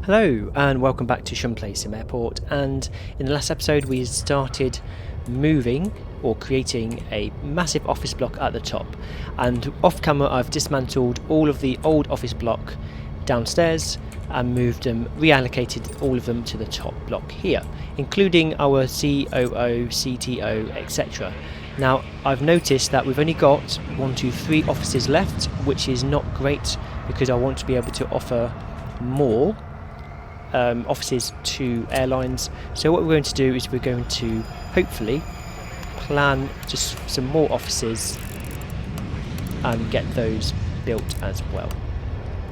Hello and welcome back to Shum SimAirport, and in the last episode we started moving or creating a massive office block at the top, and off camera I've dismantled all of the old office block downstairs and moved them, reallocated all of them to the top block here, including our COO, CTO, etc. Now I've noticed that we've only got 3 offices left, which is not great because I want to be able to offer more offices to airlines. So what we're going to do is we're going to hopefully plan just some more offices and get those built as well.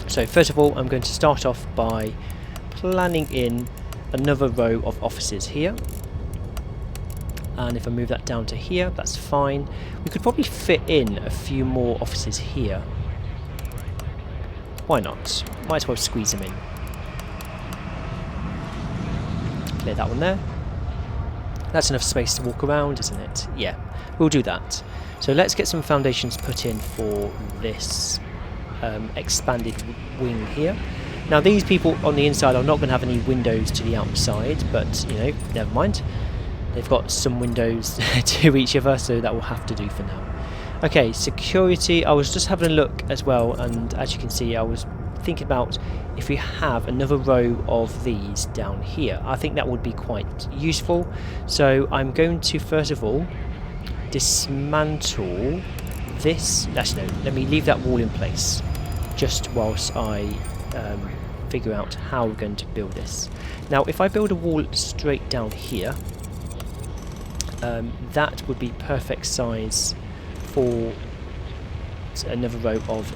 So first of all I'm going to start off by planning in another row of offices here, and if I move that down to here, that's fine. We could probably fit in a few more offices here. Why not? Might as well squeeze them in. Clear that one there. That's enough space to walk around, isn't it? Yeah, we'll do that. So let's get some foundations put in for this expanded wing here. Now these people on the inside are not going to have any windows to the outside, but you know, never mind. They've got some windows to each other, so that will have to do for now. Okay, security. I was just having a look as well, and as you can see I was thinking about if we have another row of these down here. I think that would be quite useful. So I'm going to first of all dismantle this. Actually no, let me leave that wall in place just whilst I figure out how we're going to build this. Now if I build a wall straight down here, that would be perfect size for another row of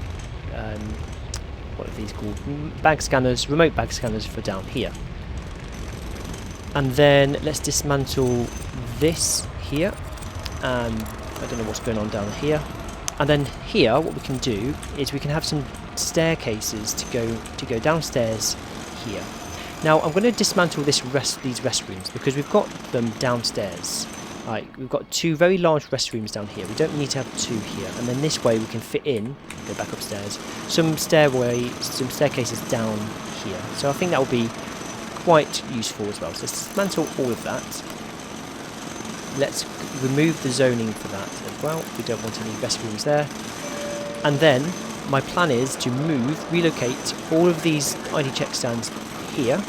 what are these called? Bag scanners, remote bag scanners for down here. And then let's dismantle this here. I don't know what's going on down here. And then here, what we can do is we can have some staircases to go downstairs here. Now I'm going to dismantle these restrooms because we've got them downstairs. Like, we've got 2 very large restrooms down here. We don't need to have 2 here. And then this way we can fit in, go back upstairs, some staircases down here. So I think that will be quite useful as well. So let's dismantle all of that. Let's remove the zoning for that as well. We don't want any restrooms there. And then my plan is to relocate all of these ID check stands here.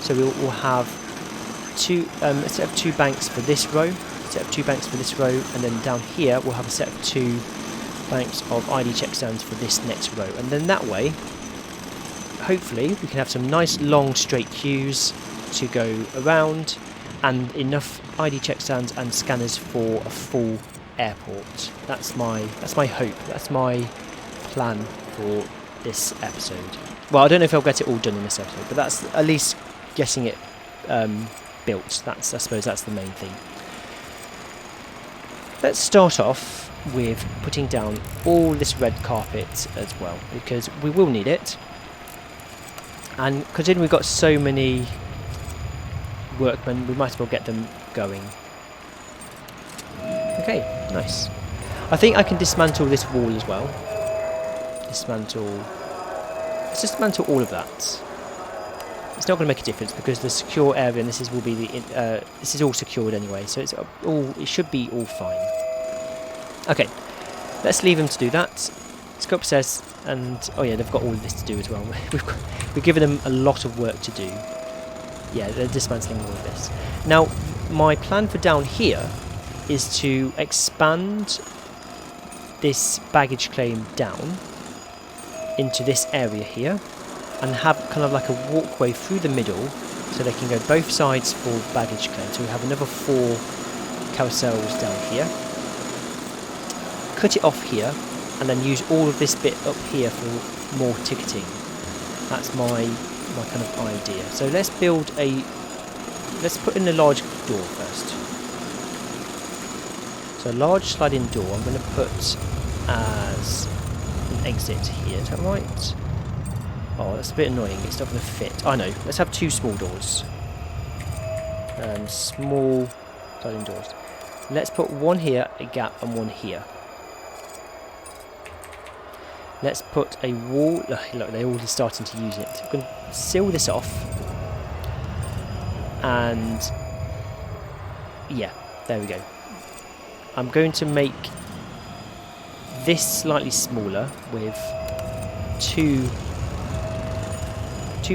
So we'll have a set of 2 banks for this row, set of 2 banks for this row, and then down here we'll have a set of 2 banks of ID check stands for this next row. And then that way, hopefully, we can have some nice long straight queues to go around, and enough ID check stands and scanners for a full airport. That's my hope. That's my plan for this episode. Well, I don't know if I'll get it all done in this episode, but that's at least getting it built. I suppose that's the main thing. Let's start off with putting down all this red carpet as well, because we will need it. And considering we've got so many workmen, we might as well get them going. Okay, nice. I think I can dismantle this wall as well. Let's dismantle all of that. It's not going to make a difference because the secure area, and this is all secured anyway, so it should be all fine. Okay, let's leave them to do that. Let's go upstairs, and oh yeah, they've got all of this to do as well. We've given them a lot of work to do. Yeah, they're dismantling all of this. Now, my plan for down here is to expand this baggage claim down into this area here, and have kind of like a walkway through the middle so they can go both sides for baggage claim. So we have another 4 carousels down here. Cut it off here and then use all of this bit up here for more ticketing. That's my kind of idea. So let's put in a large door first. So a large sliding door I'm going to put as an exit here, is that right? Oh, that's a bit annoying, it's not going to fit. I know, let's have 2 small doors. Small sliding doors. Let's put one here, a gap, and one here. Let's put a wall. Look, they're all starting to use it. I'm going to seal this off. And yeah, there we go. I'm going to make this slightly smaller with two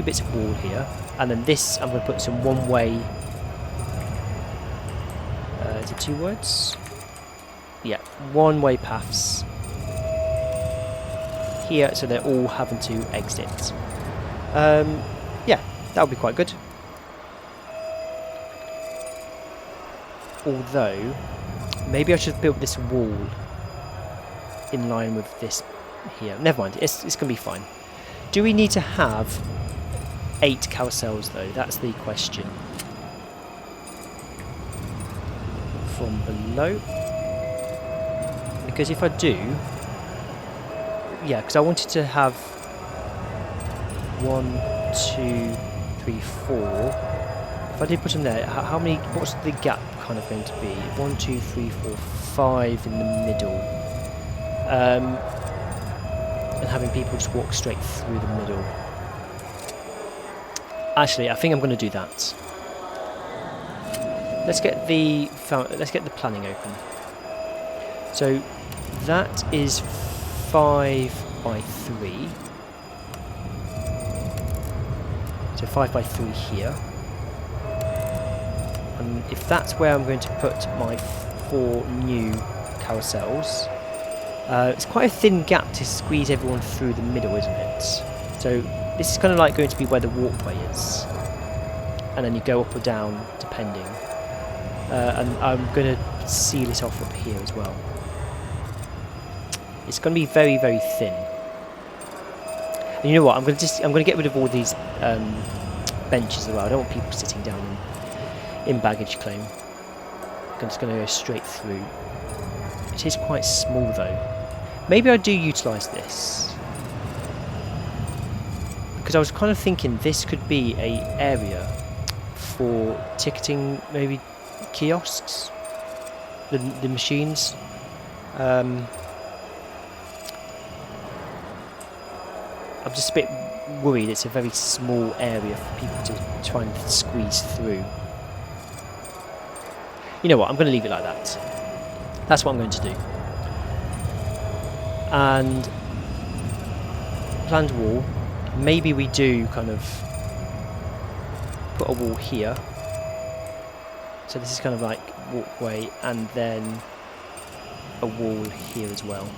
bits of wall here, and then this I'm going to put some one-way. Is it 2 words? Yeah, one-way paths here, so they're all having to exit. Yeah, that would be quite good. Although, maybe I should have built this wall in line with this here. Never mind, it's going to be fine. Do we need to have 8 carousels though? That's the question. From below. Because if I do... Yeah, because I wanted to have 1, 2, 3, 4. If I did put them there, how many... What's the gap kind of going to be? 1, 2, 3, 4, 5 in the middle. And having people just walk straight through the middle. Actually, I think I'm going to do that. Let's get the planning open. So that is 5 by 3. So 5 by 3 here. And if that's where I'm going to put my 4 new carousels, it's quite a thin gap to squeeze everyone through the middle, isn't it? So this is kind of like going to be where the walkway is, and then you go up or down depending. And I'm going to seal it off up here as well. It's going to be very, very thin. And you know what? I'm going to get rid of all these benches as well. I don't want people sitting down in baggage claim. I'm just going to go straight through. It is quite small though. Maybe I do utilise this, because I was kind of thinking this could be a area for ticketing, maybe kiosks, the machines. I'm just a bit worried it's a very small area for people to try and squeeze through. You know what, I'm going to leave it like that. That's what I'm going to do. And planned wall, maybe we do kind of put a wall here. So this is kind of like walkway, and then a wall here as well.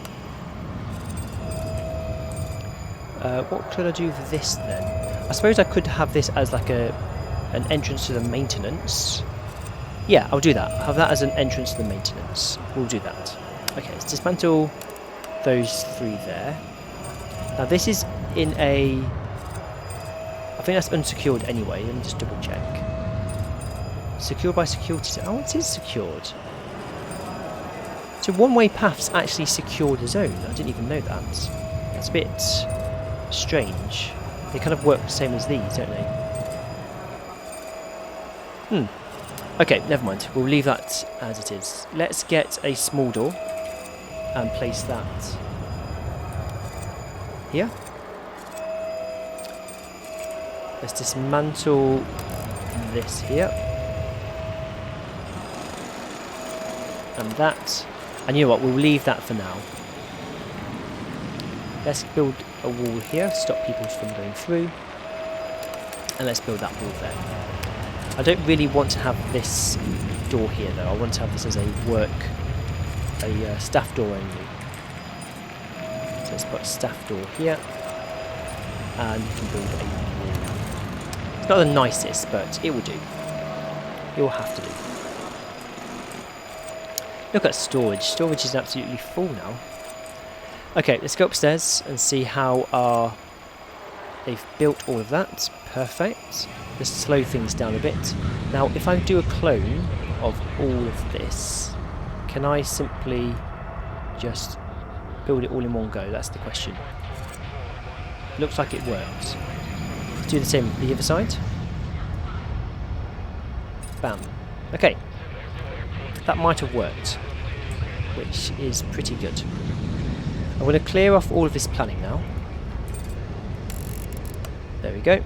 What could I do with this then? I suppose I could have this as like an entrance to the maintenance. Yeah, I'll do that. I'll have that as an entrance to the maintenance. We'll do that. Okay, let's dismantle those 3 there. Now this is in a... I think that's unsecured anyway. Let me just double check. Secured by security. Oh, it is secured. So one-way paths actually secure the zone. I didn't even know that. That's a bit strange. They kind of work the same as these, don't they? Okay, never mind. We'll leave that as it is. Let's get a small door and place that here. Let's dismantle this here. And that. And you know what, we'll leave that for now. Let's build a wall here, stop people from going through. And let's build that wall there. I don't really want to have this door here though. I want to have this as a staff door only. So let's put a staff door here. And you can build a wall. It's not the nicest, but it will do. It will have to do. Look at storage. Storage is absolutely full now. Okay, let's go upstairs and see how they've built all of that. Perfect. Just slow things down a bit. Now, if I do a clone of all of this, can I simply just build it all in one go? That's the question. Looks like it worked. Let's do the same with the other side. Bam. Okay. That might have worked, which is pretty good. I'm going to clear off all of this planning now. There we go.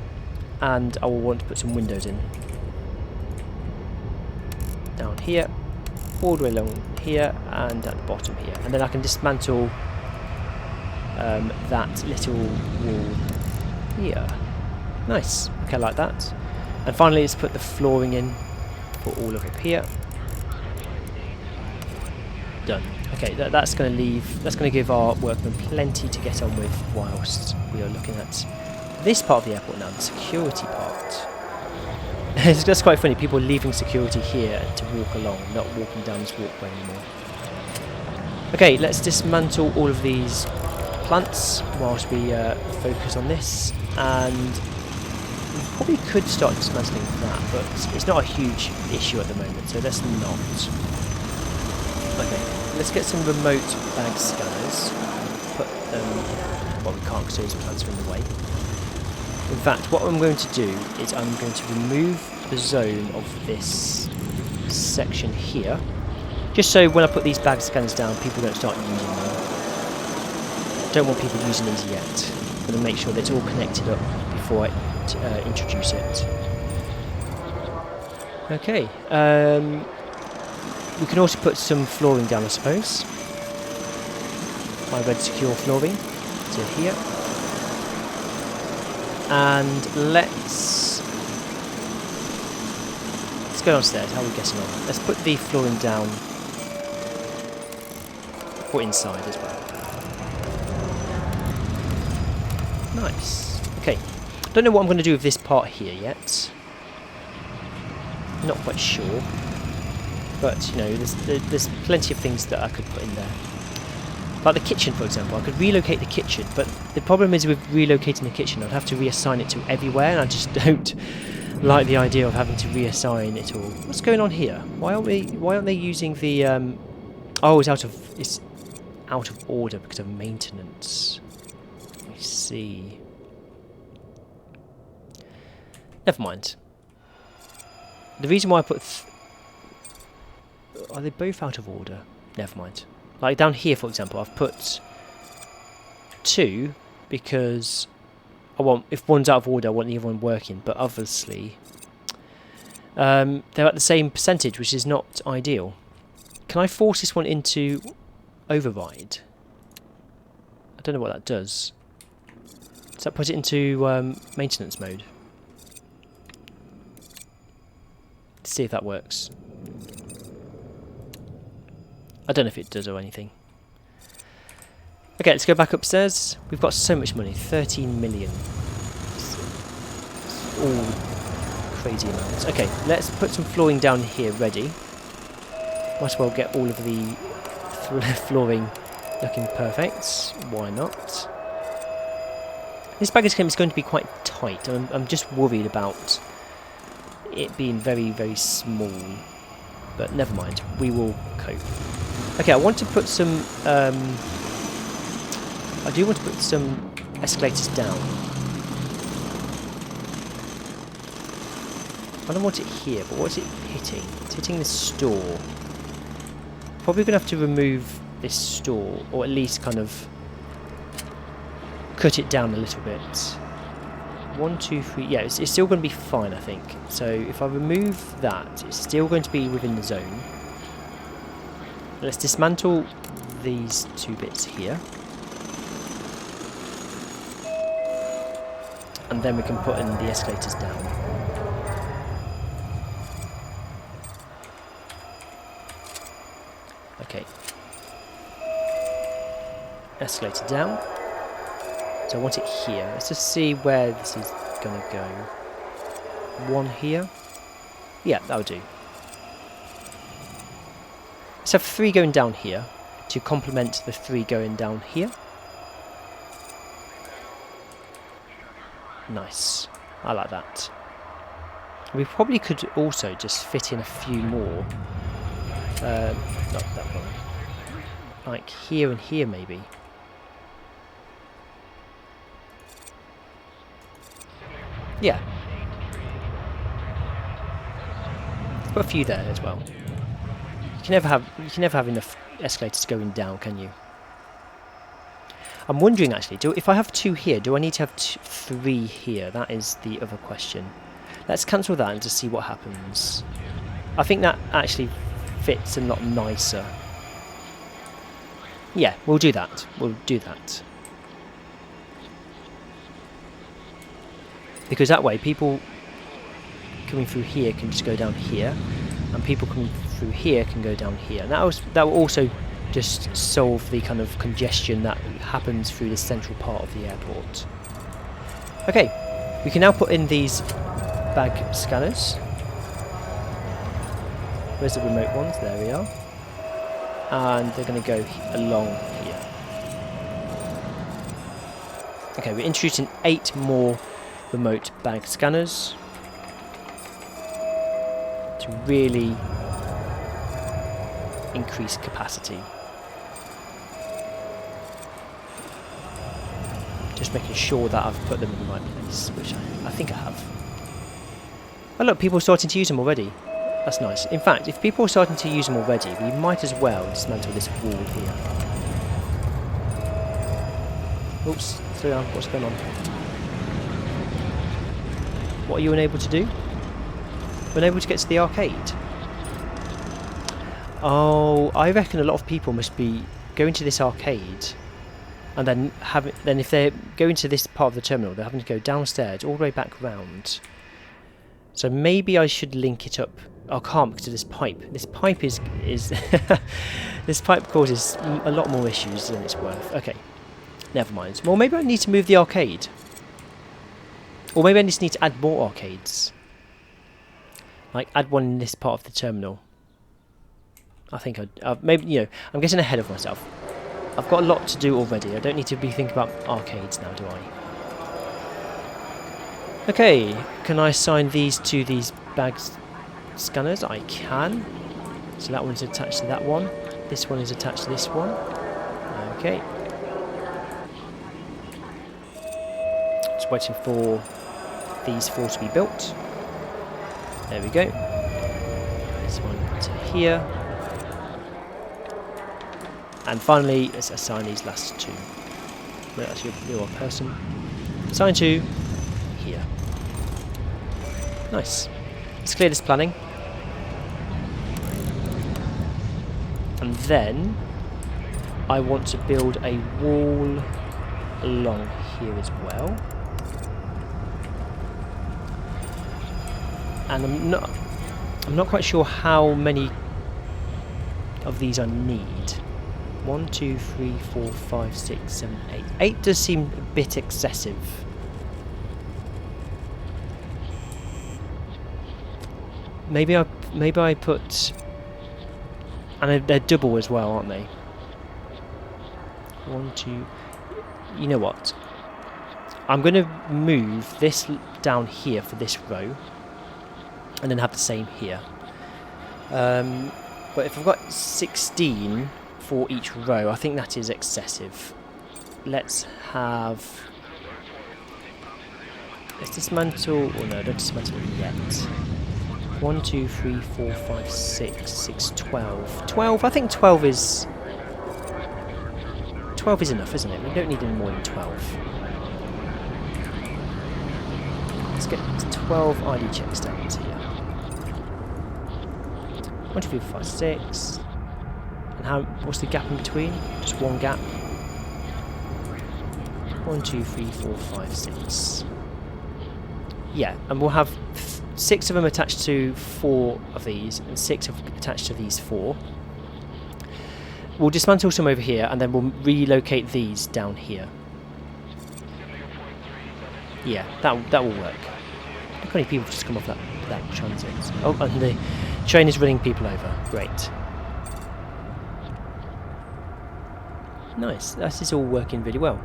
And I will want to put some windows in. Down here, all the way along here, and at the bottom here. And then I can dismantle that little wall here. Nice. Okay, I like that. And finally, let's put the flooring in for all of up here. Done. Okay, that's going to leave. That's going to give our workmen plenty to get on with whilst we are looking at this part of the airport now, the security part. It's just quite funny. People leaving security here to walk along, not walking down this walkway anymore. Okay, let's dismantle all of these plants whilst we focus on this, and we probably could start dismantling that, but it's not a huge issue at the moment, so let's not. Okay, let's get some remote bag scanners. Put them. Well, we can't because those plants are in the way. In fact, what I'm going to do is I'm going to remove the zone of this section here, just so when I put these bag scanners down, people don't start using them. Don't want people using these yet. I'm going to make sure that it's all connected up before I introduce it. Okay. We can also put some flooring down, I suppose. My red secure flooring to here. And let's go downstairs. How are we getting on? Let's put the flooring down for inside as well. Nice. Okay. Don't know what I'm going to do with this part here yet. Not quite sure. But, you know, there's plenty of things that I could put in there. Like the kitchen, for example. I could relocate the kitchen, but the problem is with relocating the kitchen, I'd have to reassign it to everywhere, and I just don't like the idea of having to reassign it all. What's going on here? Why aren't they using the oh, it's out of order because of maintenance. Let me see. Never mind. The reason why I put are they both out of order? Never mind. Like down here, for example, I've put 2 because I want, if one's out of order, I want the other one working. But obviously, they're at the same percentage, which is not ideal. Can I force this one into override? I don't know what that does. Does that put it into maintenance mode? Let's see if that works. I don't know if it does or anything. Okay, let's go back upstairs. We've got so much money, 13 million. It's all crazy amounts. Okay, let's put some flooring down here ready. Might as well get all of the flooring looking perfect. Why not? This baggage claim is going to be quite tight. I'm just worried about it being very, very small. But never mind, we will cope. Okay, I want to put some... I do want to put some escalators down. I don't want it here, but what's it hitting? It's hitting this store. Probably going to have to remove this store, or at least kind of cut it down a little bit. 1, 2, 3... Yeah, it's still going to be fine, I think. So if I remove that, it's still going to be within the zone. Let's dismantle these 2 bits here. And then we can put in the escalators down. Okay. Escalator down. So I want it here. Let's just see where this is going to go. 1 here. Yeah, that'll do. Let's have 3 going down here to complement the 3 going down here. Nice. I like that. We probably could also just fit in a few more. Not that one. Like here and here maybe. Yeah. Let's put a few there as well. You can never have enough escalators going down, can you? I'm wondering actually, if I have 2 here, do I need to have 3 here? That is the other question. Let's cancel that and just see what happens. I think that actually fits a lot nicer. Yeah, we'll do that. We'll do that. Because that way, people coming through here can just go down here, and people coming through here can go down here. And that will also just solve the kind of congestion that happens through the central part of the airport. Okay, we can now put in these bag scanners. Where's the remote ones? There we are. And they're going to go along here. Okay, we're introducing 8 more remote bag scanners to really increase capacity. Just making sure that I've put them in the right place, which I think I have. Oh look, people are starting to use them already. That's nice. In fact, if people are starting to use them already, we might as well dismantle this wall here. Oops, slow down, what's going on? What are you unable to do? Unable to get to the arcade? Oh, I reckon a lot of people must be going to this arcade and then if they're going to this part of the terminal, they're having to go downstairs all the way back round. So maybe I should link it up. I can't because of this pipe. This pipe is this pipe causes a lot more issues than it's worth. Okay, never mind. Well, maybe I need to move the arcade, or maybe I just need to add more arcades. Like add one in this part of the terminal. I think maybe I'm getting ahead of myself. I've got a lot to do already. I don't need to be thinking about arcades now, do I? Okay, can I assign these to these bags scanners? I can. So that one's attached to that one. This one is attached to this one. Okay. Just waiting for these 4 to be built. There we go. This one to here. And finally, let's assign these last 2. Well, that's your person. Assign to here. Nice. Let's clear this planning. And then I want to build a wall along here as well. And I'm not quite sure how many of these I need. 1, 2, 3, 4, 5, 6, 7, 8. 8 does seem a bit excessive. Maybe I put, and they're double as well, aren't they? 1, 2. You know what? I'm going to move this down here for this row, and then have the same here. But if I've got 16 for each row, I think that is excessive. Let's dismantle. Oh no, don't dismantle it yet. 1, 2, 3, 4, 5, 6, 12. 12. I think 12 is enough, isn't it? We don't need any more than 12. Let's get 12 ID check stands here. 1, 2, 3, 4, 5, 6. And what's the gap in between? Just one gap. 1, 2, 3, 4, 5, 6. Yeah, and we'll have 6 of them attached to 4 of these, and 6 attached to these 4. We'll dismantle some over here, and then we'll relocate these down here. Yeah, that will work. Look how many people just come off that transit. Oh, and the train is running people over. Great. Nice. This is all working really well.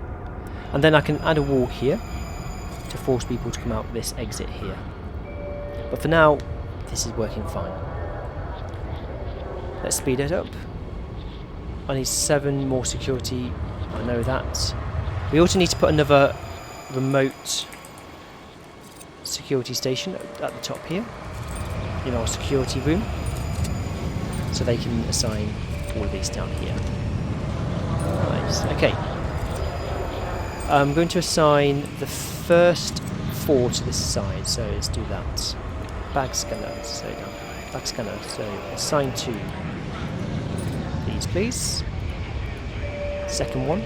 And then I can add a wall here to force people to come out this exit here. But for now, this is working fine. Let's speed it up. I need 7 more security. I know that. We also need to put another remote security station at the top here in our security room, so they can assign all of these down here. Nice. Okay. I'm going to assign the first 4 to this side, so let's do that. Bag scanner, so down. Bag scanner, so assign 2. These, please. Second one.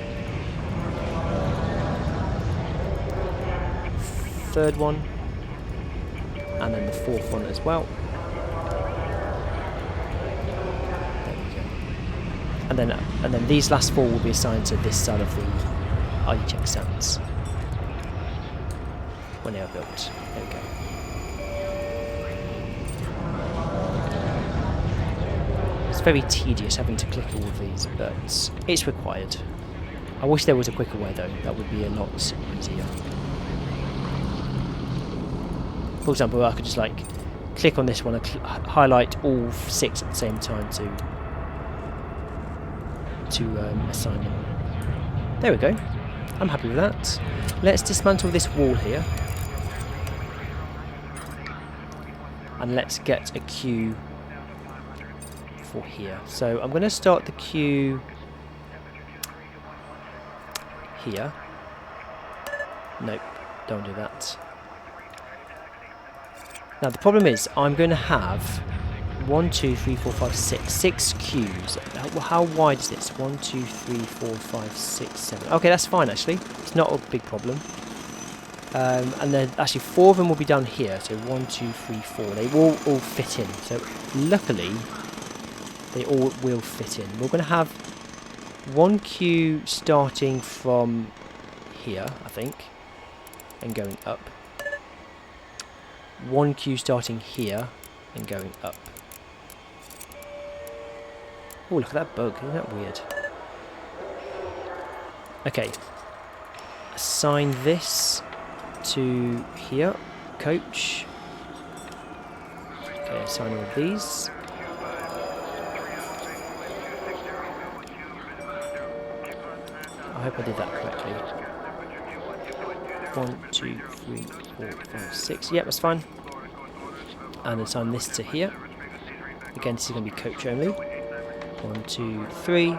Third one. And then the 4th one as well. There we go. And then these last 4 will be assigned to this side of the ID check stands when they are built. There we go. It's very tedious having to click all of these, but it's required. I wish there was a quicker way though, that would be a lot easier. For example, I could just like click on this one and highlight all 6 at the same time to assign them. There we go. I'm happy with that. Let's dismantle this wall here. And let's get a queue for here. So I'm going to start the queue here. Nope, don't do that. Now the problem is I'm going to have 1, 2, 3, 4, 5, 6 queues. How wide is this? 1, 2, 3, 4, 5, 6, 7. Okay, that's fine actually. It's not a big problem. And then actually 4 of them will be down here. So 1, 2, 3, 4. They will all fit in. So luckily they all will fit in. We're going to have 1 queue starting from here, I think, and going up. 1 queue starting here and going up. Oh, look at that bug. Isn't that weird? Okay. Assign this to here. Coach. Okay, assign all of these. I hope I did that correctly. 1, 2, 3, 4, 5, 6. Yep, that's fine. And assign this to here. Again, this is going to be coach only. 1, 2, 3,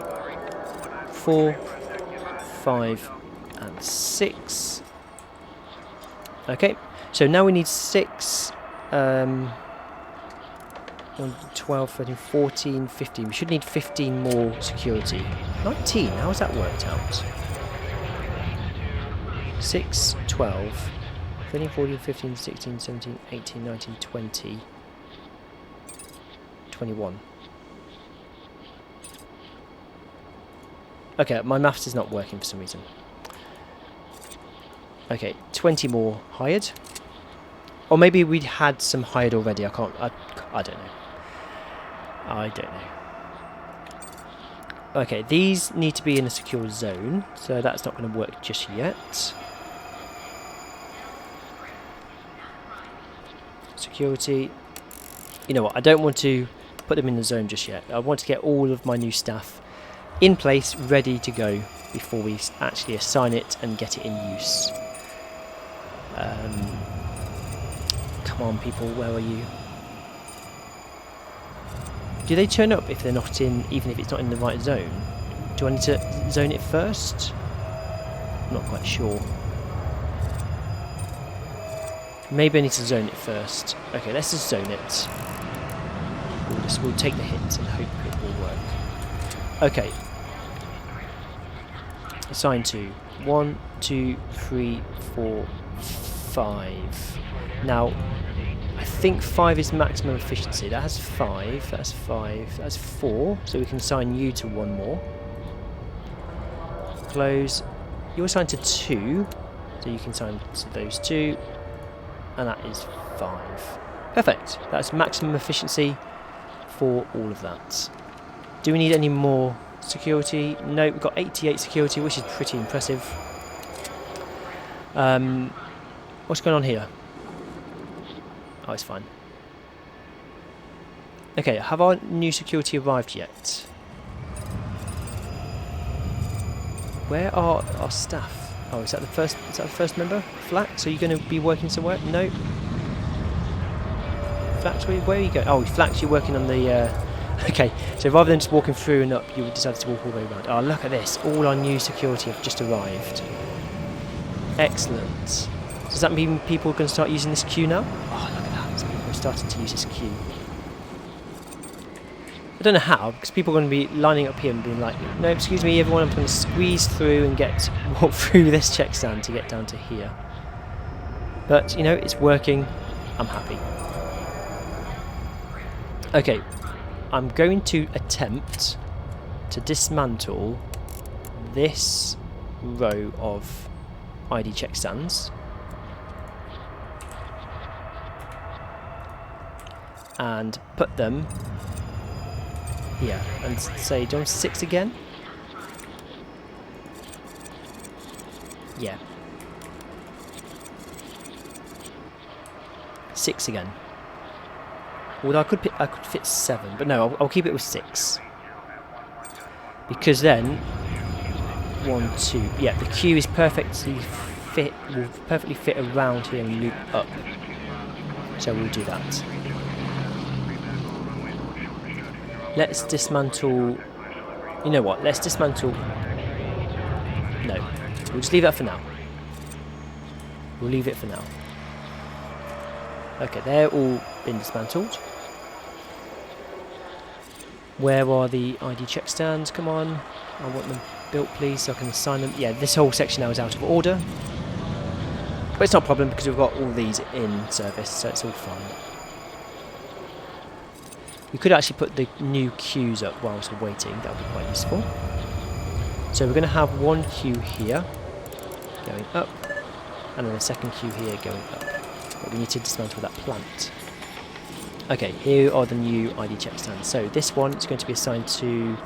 4, 5, and 6. Okay, so now we need 6. 1, 12, 13, 14, 15. We should need 15 more security. 19, how has that worked out? 6, 12, 13, 14, 15, 16, 17, 18, 19, 20, 21. Okay, my maths is not working for some reason. Okay, 20 more hired. Or maybe we'd had some hired already, I don't know. I don't know. Okay, these need to be in a secure zone, so that's not going to work just yet. Security. You know what, I don't want to put them in the zone just yet. I want to get all of my new staff in place, ready to go before we actually assign it and get it in use. Come on people, where are you? Do they turn up if they're not in, even if it's not in the right zone? Do I need to zone it first? I'm not quite sure. Maybe I need to zone it first. Okay, let's just zone it. We'll take the hit and hope it will work. Okay. Assign to 1, 2, 3, 4, 5. Now, I think 5 is maximum efficiency. That has 5. That's 5. That's 4. So we can assign you to 1 more. Close. You're assigned to 2. So you can assign to those 2. And that is 5. Perfect. That's maximum efficiency for all of that. Do we need any more security? No, we've got 88 security, which is pretty impressive. What's going on here? Oh, it's fine. Okay, have our new security arrived yet? Where are our staff? Oh, is that the first member? Flax, are you going to be working somewhere? No. Flax, where are you going? Oh, Flax, you're working on the... Okay, so rather than just walking through and up, you decided to walk all the way around. Oh, look at this. All our new security have just arrived. Excellent. Does that mean people are going to start using this queue now? Oh, look at that. People are starting to use this queue. I don't know how, because people are going to be lining up here and being like, no, excuse me, everyone, I'm going to squeeze through and walk through this check stand to get down to here. But, you know, it's working. I'm happy. Okay, I'm going to attempt to dismantle this row of ID check stands. And put them here. And say, do you want 6 again? Yeah. 6 again. Although I could fit 7, but no, I'll keep it with 6. Because then 1, 2. Yeah, the queue is perfectly fit. Will perfectly fit around here and loop up. So we'll do that. Let's dismantle. You know what? Let's dismantle. No, we'll just leave that for now. We'll leave it for now. Okay, they're all been dismantled. Where are the ID check stands? Come on. I want them built, please, so I can assign them. Yeah, this whole section now is out of order. But it's not a problem because we've got all these in service, so it's all fine. We could actually put the new queues up whilst we're waiting. That would be quite useful. So we're going to have one queue here going up, and then a second queue here going up. But we need to dismantle that plant. Okay, here are the new ID check stands. So this one is going to be assigned to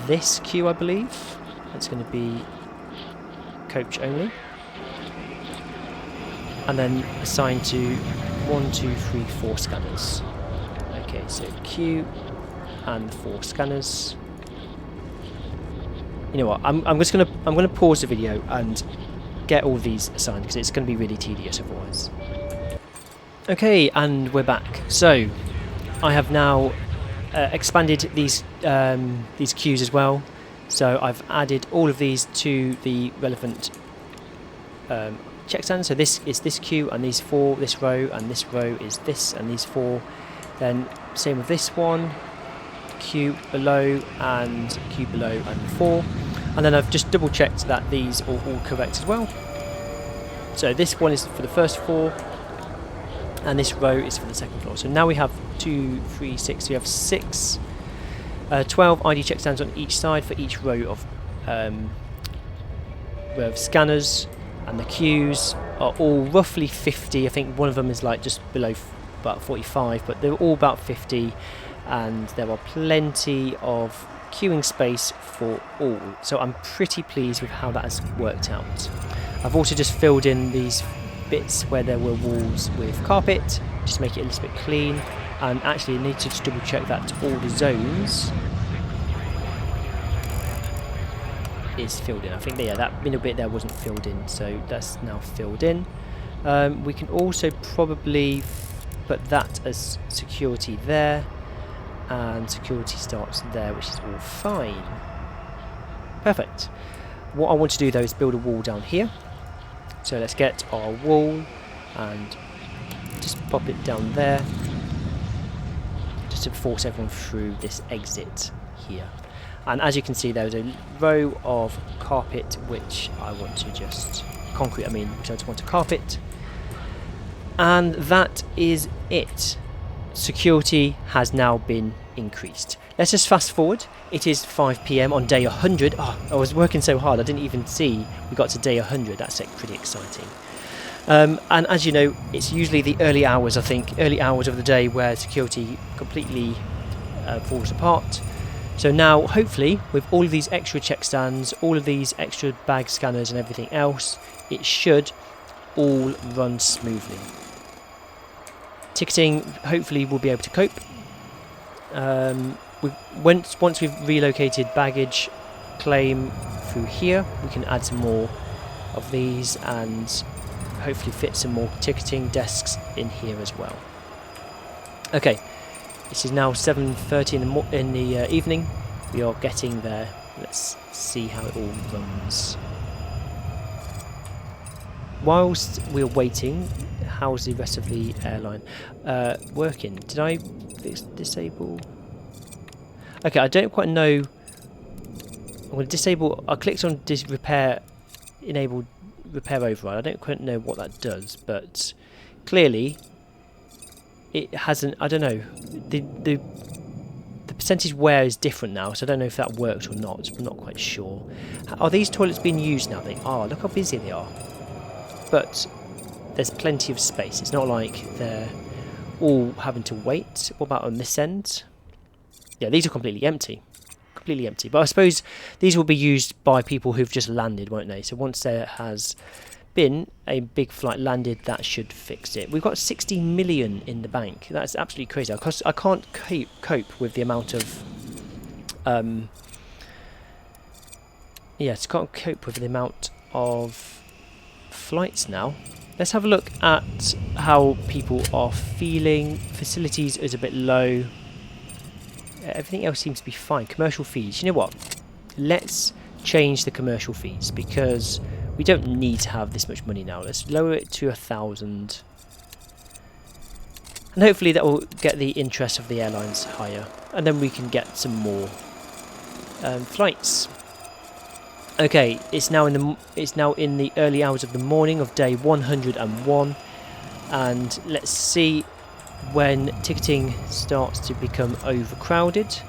this queue, I believe. It's going to be coach only. And then assigned to 1, 2, 3, 4 scanners. Okay, so queue and 4 scanners. You know what? I'm gonna pause the video and get all these assigned because it's going to be really tedious otherwise. Okay, and we're back. So I have now expanded these queues as well. So I've added all of these to the relevant check stands. So this is this queue, and these 4, this row, and this row is this, and these 4. Then same with this one, queue below and 4. And then I've just double checked that these are all correct as well. So this one is for the first floor, and this row is for the second floor. So now we have 2, 3, 6. We have 6, 12 ID check stands on each side for each row of scanners, and the queues are all roughly 50. I think one of them is like just below about 45, but they're all about 50, and there are plenty of queuing space for all. So I'm pretty pleased with how that has worked out. I've also just filled in these bits where there were walls with carpet, just to make it a little bit clean. And actually I need to just double check that all the zones is filled in. I think that middle bit there wasn't filled in, so that's now filled in. We can also probably put that as security there, and security starts there, which is all fine. Perfect. What I want to do though is build a wall down here. So let's get our wall and just pop it down there, just to force everyone through this exit here. And as you can see, there's a row of carpet which I want to just concrete, which I just want to carpet. And that is it. Security has now been increased. Let's just fast forward. It is 5 PM on day 100. Oh, I was working so hard I didn't even see we got to day 100. That's pretty exciting. And as you know, it's usually the early hours of the day where security completely falls apart. So now, hopefully, with all of these extra check stands, all of these extra bag scanners and everything else, it should all run smoothly. Ticketing, hopefully, we'll be able to cope. Once we've relocated baggage claim through here, we can add some more of these and hopefully fit some more ticketing desks in here as well. Okay, this is now 7:30 in the evening. We are getting there. Let's see how it all runs. whilst we're waiting, how's the rest of the airline working? Did I disable? Okay, I don't quite know. I'm going to disable. I clicked on enable repair override. I don't quite know what that does, but clearly it hasn't. I don't know. The percentage wear is different now, so I don't know if that worked or not. I'm not quite sure. Are these toilets being used now? They are. Look how busy they are. But there's plenty of space. It's not like they're all having to wait. What about on this end? Yeah, these are completely empty. Completely empty. But I suppose these will be used by people who've just landed, won't they? So once there has been a big flight landed, that should fix it. We've got 60 million in the bank. That's absolutely crazy. I can't cope with the amount of can't cope with the amount of flights now. Let's have a look at how people are feeling. Facilities is a bit low. Everything else seems to be fine. Commercial fees. You know what? Let's change the commercial fees because we don't need to have this much money now. Let's lower it to 1,000. And hopefully that will get the interest of the airlines higher. And then we can get some more flights. Okay, it's now in the early hours of the morning of day 101. And let's see when ticketing starts to become overcrowded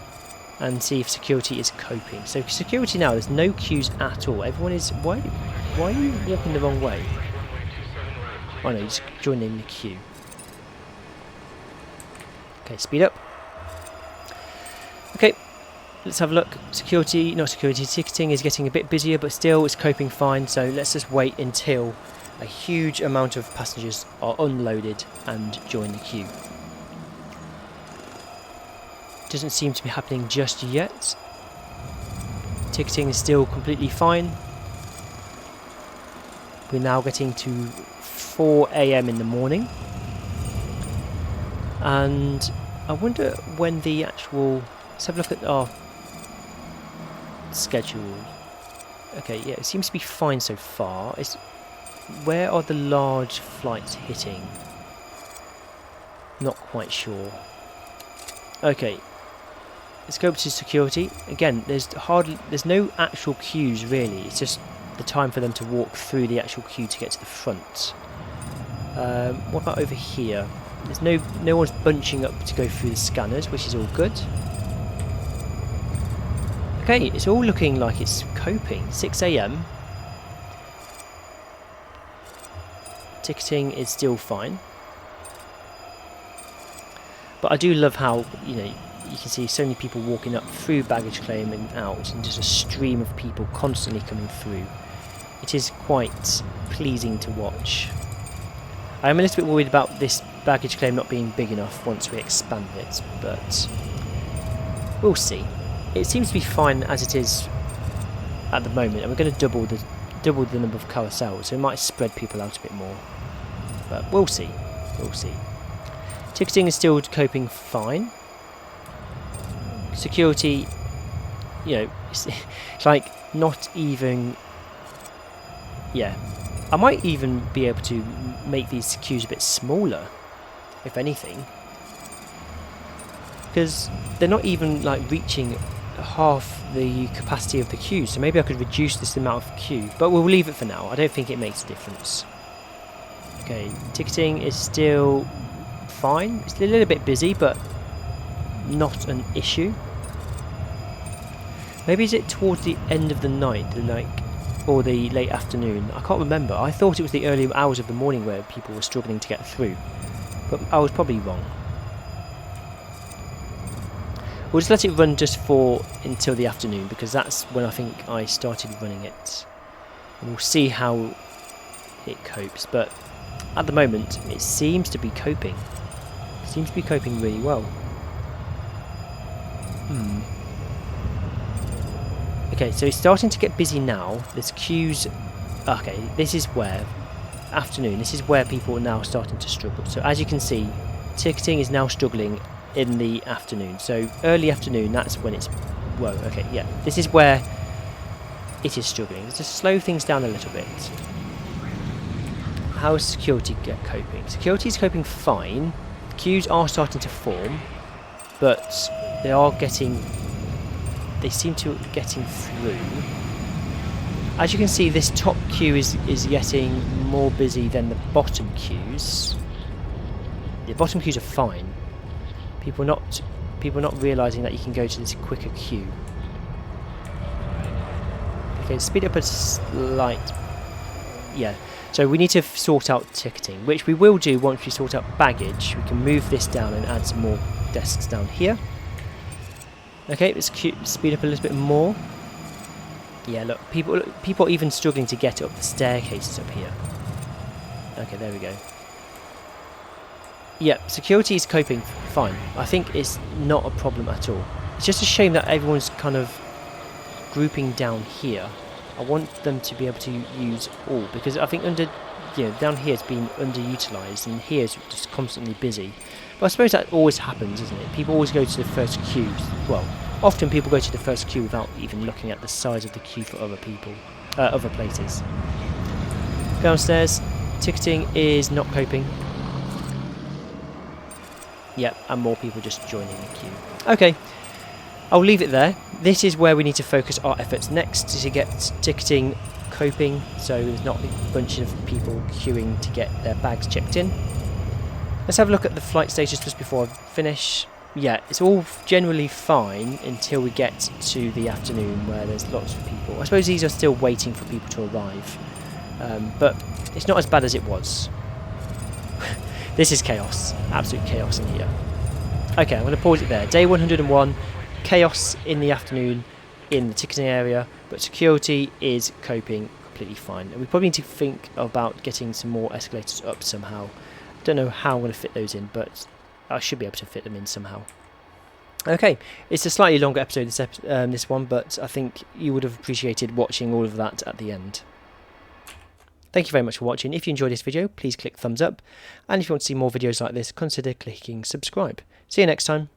and see if security is coping. So security now, there's no queues at all. Everyone is... Why are you walking the wrong way? Oh no, you just joined in the queue. Okay, speed up. Okay, let's have a look. Ticketing is getting a bit busier, but still it's coping fine. So let's just wait until a huge amount of passengers are unloaded and join the queue. Doesn't seem to be happening just yet. Ticketing is still completely fine. We're now getting to 4 AM in the morning. And I wonder when the actual... Let's have a look at our schedule. Okay, yeah, it seems to be fine so far. Where are the large flights hitting? Not quite sure. Okay, let's go up to security. Again, there's no actual queues really. It's just the time for them to walk through the actual queue to get to the front. What about over here? There's no one's bunching up to go through the scanners, which is all good. Okay, it's all looking like it's coping. 6 AM. Ticketing is still fine. But I do love how, you know, you can see so many people walking up through baggage claim and out, and just a stream of people constantly coming through. It is quite pleasing to watch. I am a little bit worried about this baggage claim not being big enough once we expand it, but we'll see. It seems to be fine as it is at the moment, and we're going to double the number of carousels, so it might spread people out a bit more. But we'll see. We'll see. Ticketing is still coping fine. Security, you know, it's like not even... Yeah. I might even be able to make these queues a bit smaller, if anything. Because they're not even like reaching half the capacity of the queue, so maybe I could reduce this amount of queue. But we'll leave it for now. I don't think it makes a difference. Okay, ticketing is still fine. It's a little bit busy, but not an issue. Maybe is it towards the end of the night, or the late afternoon? I can't remember. I thought it was the early hours of the morning where people were struggling to get through, but I was probably wrong. We'll just let it run just until the afternoon, because that's when I think I started running it. And we'll see how it copes, but at the moment it seems to be coping. It seems to be coping really well. Okay, so it's starting to get busy now. There's queues. Okay, this is where afternoon. This is where people are now starting to struggle. So as you can see, ticketing is now struggling in the afternoon. So early afternoon, that's when it's... Whoa, okay, yeah. This is where it is struggling. Let's just slow things down a little bit. how is security coping? Security is coping fine. Queues are starting to form, but they seem to be getting through. As you can see, this top queue is getting more busy than the bottom queues. The bottom queues are fine. People are not realising that you can go to this quicker queue. Okay, speed up a slight. Yeah. So we need to sort out ticketing, which we will do once we sort out baggage. We can move this down and add some more desks down here. Okay, let's speed up a little bit more. Yeah, look, people are even struggling to get up the staircases up here. Okay, there we go. Yep, security is coping fine. I think it's not a problem at all. It's just a shame that everyone's kind of grouping down here. I want them to be able to use all, because I think down here it's been underutilised and here it's just constantly busy. But I suppose that always happens, isn't it? People always go to the first queues. Well, often people go to the first queue without even looking at the size of the queue for other people, other places. Downstairs, ticketing is not coping. Yep, and more people just joining the queue. Okay, I'll leave it there. This is where we need to focus our efforts next, to get ticketing coping, so there's not a bunch of people queuing to get their bags checked in. Let's have a look at the flight status just before I finish. Yeah, it's all generally fine until we get to the afternoon where there's lots of people. I suppose these are still waiting for people to arrive, but it's not as bad as it was. This is chaos, absolute chaos in here. Okay, I'm going to pause it there. Day 101, chaos in the afternoon in the ticketing area, but security is coping completely fine. And we probably need to think about getting some more escalators up somehow. Don't know how I'm going to fit those in, but I should be able to fit them in somehow. Okay, it's a slightly longer episode, this one, but I think you would have appreciated watching all of that at the end. Thank you very much for watching. If you enjoyed this video, please click thumbs up. And if you want to see more videos like this, consider clicking subscribe. See you next time.